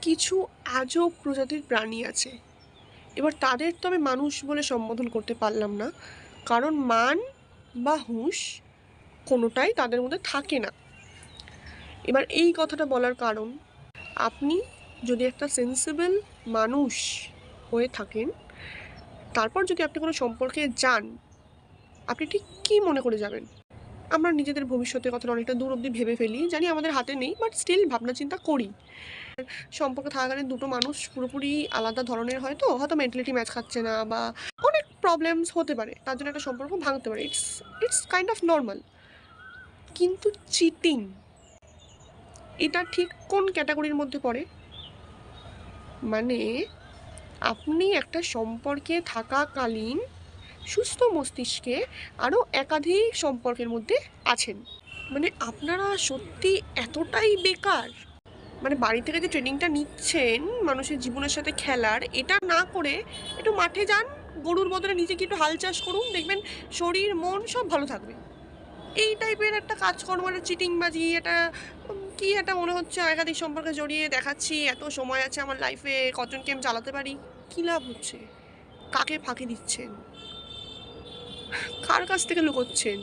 কিছু আজব প্রজাতির প্রাণী আছে। এবার তাদের তো আমি মানুষ বলে সম্বোধন করতে পারলাম না, কারণ মান বা হুঁশ কোনোটাই তাদের মধ্যে থাকে না। এবার এই কথাটা বলার কারণ, আপনি যদি একটা সেন্সিবল মানুষ হয়ে থাকেন, তারপর যদি আপনি কোনো সম্পর্কে যান, আপনি ঠিক কী মনে করে যাবেন? আমরা নিজেদের ভবিষ্যতের কথাটা অনেকটা দূর অবধি ভেবে ফেলি, জানি আমাদের হাতে নেই, বাট স্টিল ভাবনা চিন্তা করি। সম্পর্কে থাকাকালীন দুটো মানুষ পুরোপুরি আলাদা ধরনের হয়তো মেন্টালিটি ম্যাচ খাচ্ছে না, বা অনেক প্রবলেমস হতে পারে, তার জন্য একটা সম্পর্ক ভাঙতে পারে। It's it's kind of normal. কিন্তু চিটিং, এটা ঠিক কোন ক্যাটাগরির মধ্যে পড়ে? মানে আপনি একটা সম্পর্কে থাকাকালীন সুস্থ মস্তিষ্কে আরও একাধিক সম্পর্কের মধ্যে আছেন। মানে আপনারা সত্যি এতটাই বেকার? মানে বাড়ি থেকে যে ট্রেনিংটা নিচ্ছেন মানুষের জীবনের সাথে খেলার, এটা না করে একটু মাঠে যান, গরুর বদলে নিজেকে একটু হাল চাষ করুন, দেখবেন শরীর মন সব ভালো থাকবে। এই টাইপের একটা কাজকর্ম, একটা চিটিংবাজি, এটা কি একটা মনে হচ্ছে একাধিক সম্পর্কে জড়িয়ে দেখাচ্ছি, এত সময় আছে আমার লাইফে, কজনকে আমি চালাতে পারি। কী লাভ হচ্ছে? কাকে ফাঁকি দিচ্ছেন? কার কাছ থেকে লুকোচ্ছেন?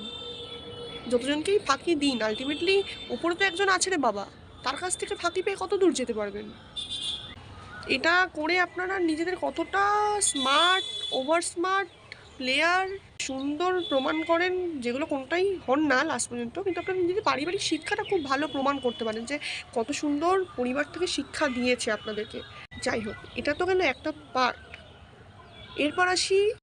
যতজনকেই ফাঁকি দিন, আলটিমেটলি ওপরে তো একজন আছে রে বাবা, তার কাছ থেকে ফাঁকি পেয়ে কত দূর যেতে পারবেন? এটা করে আপনারা নিজেদের কতটা স্মার্ট, ওভার স্মার্ট প্লেয়ার সুন্দর প্রমাণ করেন, যেগুলো কোনটাই হন না লাস্ট পর্যন্ত, কিন্তু আপনারা নিজেদের পারিবারিক শিক্ষাটা খুব ভালো প্রমাণ করতে পারেন যে কত সুন্দর পরিবার থেকে শিক্ষা দিয়েছে আপনাদেরকে। যাই হোক, এটা তো গেল একটা পার্ট। এরপর আসি